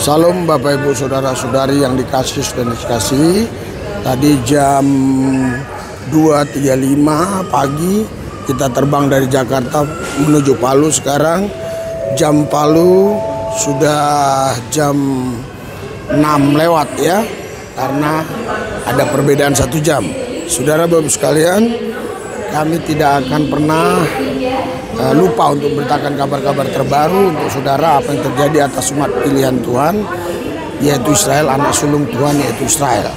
Salam Bapak Ibu Saudara-saudari yang dikasih dan dikasihi. Tadi jam 2.35 pagi kita terbang dari Jakarta menuju Palu. Sekarang jam Palu sudah jam 6 lewat ya, karena ada perbedaan 1 jam. Saudara Bapak sekalian, kami tidak akan pernah lupa untuk memberitakan kabar-kabar terbaru untuk saudara apa yang terjadi atas umat pilihan Tuhan, yaitu Israel, anak sulung Tuhan yaitu Israel.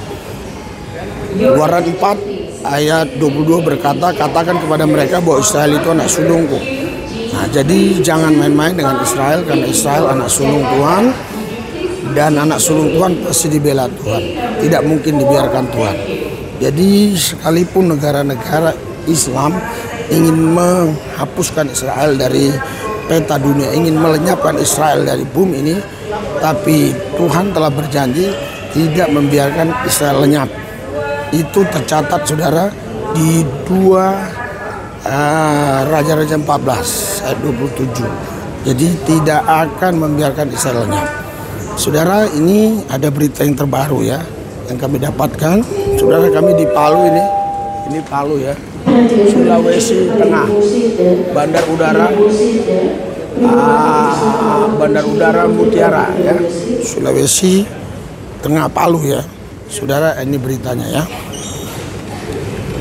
Keluaran 4 ayat 22 berkata, katakan kepada mereka bahwa Israel itu anak sulungku. Nah, jadi jangan main-main dengan Israel, karena Israel anak sulung Tuhan, dan anak sulung Tuhan pasti dibela Tuhan, tidak mungkin dibiarkan Tuhan. Jadi sekalipun negara-negara Islam ingin menghapuskan Israel dari peta dunia, ingin melenyapkan Israel dari bumi ini, tapi Tuhan telah berjanji tidak membiarkan Israel lenyap. Itu tercatat saudara di 2 Raja-Raja 14 ayat 27. Jadi tidak akan membiarkan Israel lenyap. Saudara, ini ada berita yang terbaru ya yang kami dapatkan. Saudara, kami di Palu ini Palu ya, Sulawesi Tengah, Bandar Udara Mutiara ya, Sulawesi Tengah, Palu ya. Saudara, ini beritanya ya.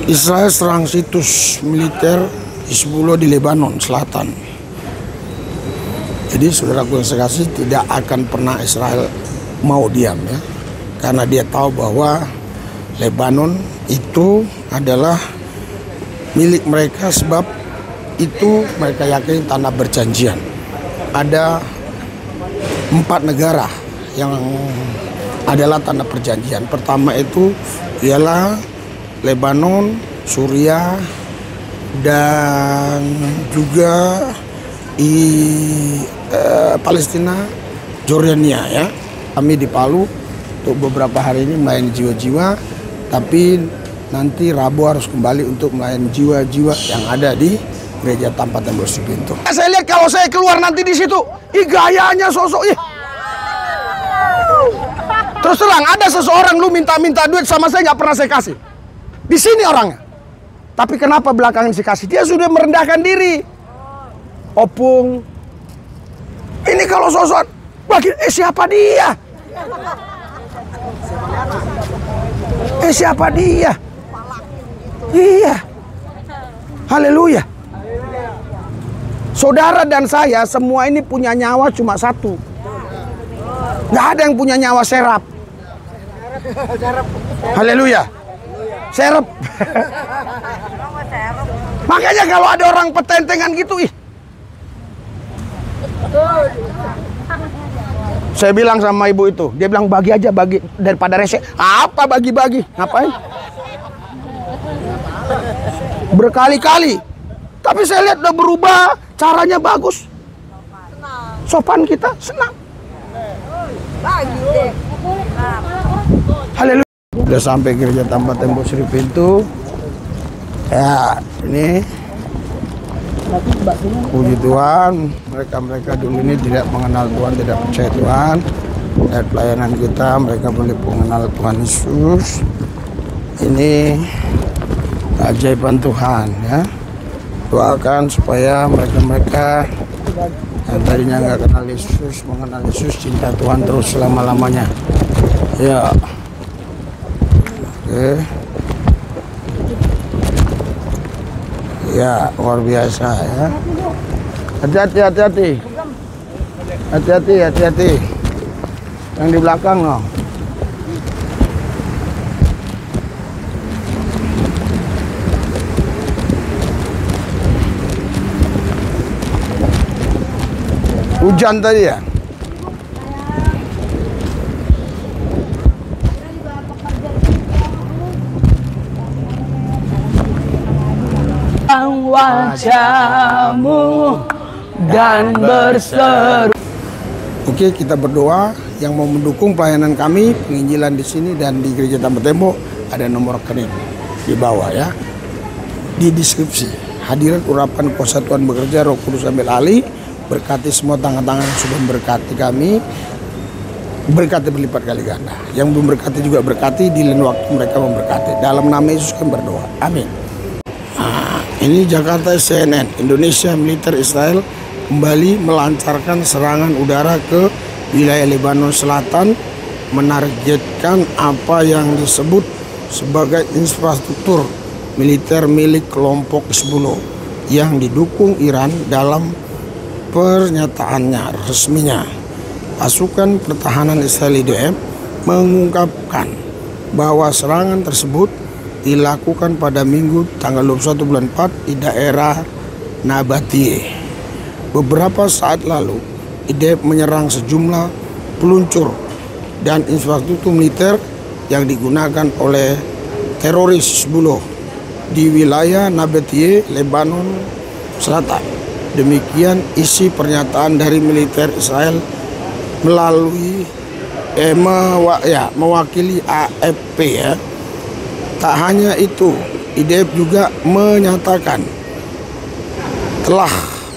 Israel serang situs militer Hizbullah di Lebanon Selatan. Jadi saudaraku yang saya kasih, tidak akan pernah Israel mau diam ya, karena dia tahu bahwa Lebanon itu adalah milik mereka, sebab itu mereka yakini tanah berjanjian. Ada 4 negara yang adalah tanah perjanjian. Pertama itu ialah Lebanon, Suriah, dan juga Palestina, Jordania ya. Kami di Palu untuk beberapa hari ini melayani jiwa-jiwa, tapi nanti Rabu harus kembali untuk melayani jiwa-jiwa yang ada di gereja Tampak Tembok Sripintu. Saya lihat kalau saya keluar nanti di situ, gayanya sosok terus terang, ada seseorang lu minta duit sama saya, nggak pernah saya kasih. Di sini orangnya. Tapi kenapa belakangan saya kasih? Dia sudah merendahkan diri. Opung. Ini kalau sosok bagi siapa dia? Siapa dia? Iya. Haleluya. Saudara dan saya semua ini punya nyawa cuma 1. Nggak ada yang punya nyawa serap. Haleluya. Serap. Makanya kalau ada orang petentengan gitu, saya bilang sama ibu itu, dia bilang bagi aja, bagi daripada rese. Apa bagi-bagi? Ngapain? Berkali-kali. Tapi saya lihat udah berubah, caranya bagus. Sopan kita, senang. Haleluya. Udah sampai gereja Tampak Tembok Sripintu. Ya, ini puji Tuhan, mereka dulu ini tidak mengenal Tuhan, tidak percaya Tuhan. Dari pelayanan kita, mereka boleh mengenal Tuhan Yesus. Ini keajaiban Tuhan ya. Doakan supaya mereka yang tadinya nggak kenal Yesus, mengenal Yesus, cinta Tuhan terus selama-lamanya. Ya. Oke. Ya, luar biasa ya. Hati-hati. Hati-hati. Yang di belakang loh. Hujan tadi ya. Wajahmu dan berseru. Oke, kita berdoa. Yang mau mendukung pelayanan kami, penginjilan di sini dan di gereja Tampak Tembok, ada nomor rekening di bawah ya, di deskripsi. Hadirat urapan kuasa Tuhan bekerja, Roh Kudus ambil alih, berkati semua tangan-tangan yang sudah memberkati kami. berkati berlipat kali ganda. Yang belum berkati juga berkati, di lain waktu mereka memberkati. Dalam nama Yesus kami berdoa. Amin. Nah, ini Jakarta CNN. Indonesia militer Israel kembali melancarkan serangan udara ke wilayah Lebanon Selatan, menargetkan apa yang disebut sebagai infrastruktur militer milik kelompok Hizbullah yang didukung Iran. Dalam pernyataannya resminya, pasukan pertahanan Israel IDF mengungkapkan bahwa serangan tersebut dilakukan pada Minggu tanggal 21 bulan 4 di daerah Nabatiyeh. Beberapa saat lalu, IDF menyerang sejumlah peluncur dan infrastruktur militer yang digunakan oleh teroris Hizbullah di wilayah Nabatiyeh, Lebanon Selatan. Demikian isi pernyataan dari militer Israel melalui mewakili AFP ya. Tak hanya itu, IDF juga menyatakan telah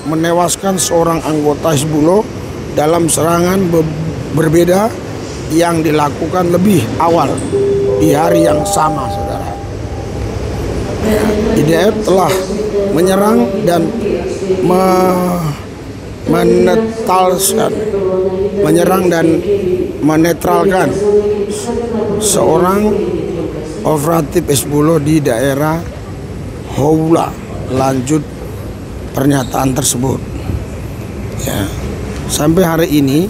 menewaskan seorang anggota Hizbullah dalam serangan berbeda yang dilakukan lebih awal di hari yang sama, saudara. IDF telah menyerang dan menetralkan seorang operatif Hizbullah di daerah Haula. Lanjut pernyataan tersebut ya, sampai hari ini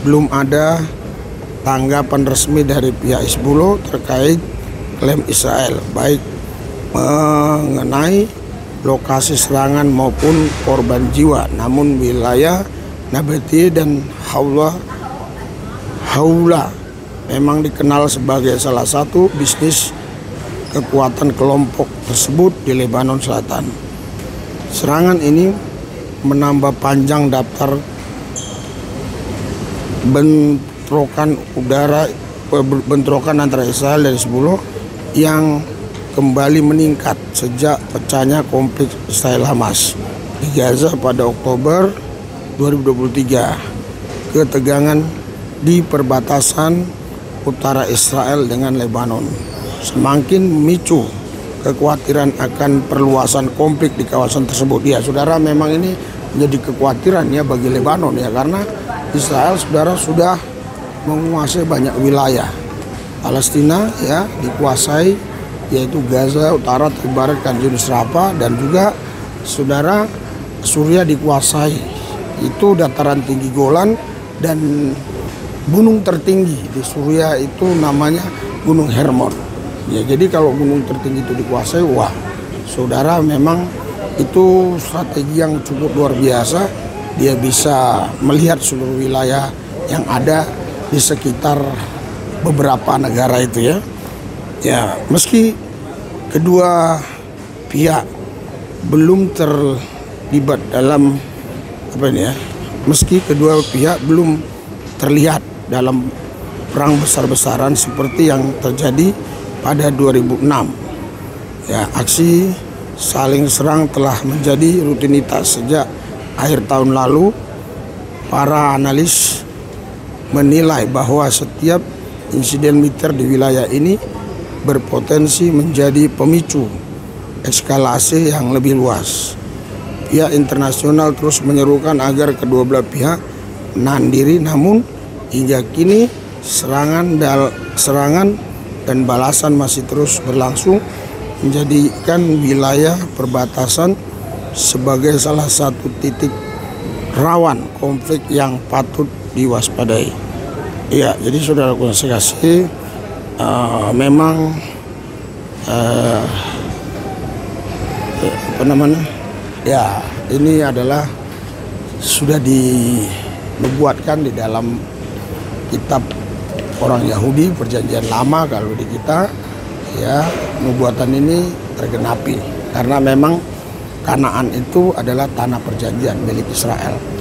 belum ada tanggapan resmi dari pihak Hizbullah terkait klaim Israel, baik mengenai lokasi serangan maupun korban jiwa. Namun wilayah Nabatiyeh dan Haula memang dikenal sebagai salah satu bisnis kekuatan kelompok tersebut di Lebanon Selatan. Serangan ini menambah panjang daftar bentrokan antara Israel dan Hizbullah yang kembali meningkat sejak pecahnya konflik Israel-Hamas di Gaza pada Oktober 2023. Ketegangan di perbatasan utara Israel dengan Lebanon semakin memicu kekhawatiran akan perluasan konflik di kawasan tersebut. Ya, saudara, memang ini menjadi kekhawatiran ya bagi Lebanon ya, karena Israel, saudara, sudah menguasai banyak wilayah. Palestina ya dikuasai, yaitu Gaza Utara, Barat, dan Yunus Rafah, dan juga saudara Suriah dikuasai, itu dataran tinggi Golan, dan gunung tertinggi di Suriah itu namanya Gunung Hermon. Ya, jadi kalau gunung tertinggi itu dikuasai, wah, saudara, memang itu strategi yang cukup luar biasa. Dia bisa melihat seluruh wilayah yang ada di sekitar beberapa negara itu ya. Ya, meski kedua pihak belum terlibat dalam meski kedua pihak belum terlihat dalam perang besar-besaran seperti yang terjadi pada 2006. Ya, aksi saling serang telah menjadi rutinitas sejak akhir tahun lalu. Para analis menilai bahwa setiap insiden militer di wilayah ini berpotensi menjadi pemicu eskalasi yang lebih luas. Pihak internasional terus menyerukan agar kedua belah pihak menahan diri, namun hingga kini serangan dan balasan masih terus berlangsung, menjadikan wilayah perbatasan sebagai salah satu titik rawan konflik yang patut diwaspadai. Iya, jadi saudaraku yang saya kasih, memang ya, ini adalah sudah dinubuatkan di dalam kitab orang Yahudi, Perjanjian Lama kalau di kita ya. Nubuatan ini tergenapi karena memang Kanaan itu adalah tanah perjanjian milik Israel.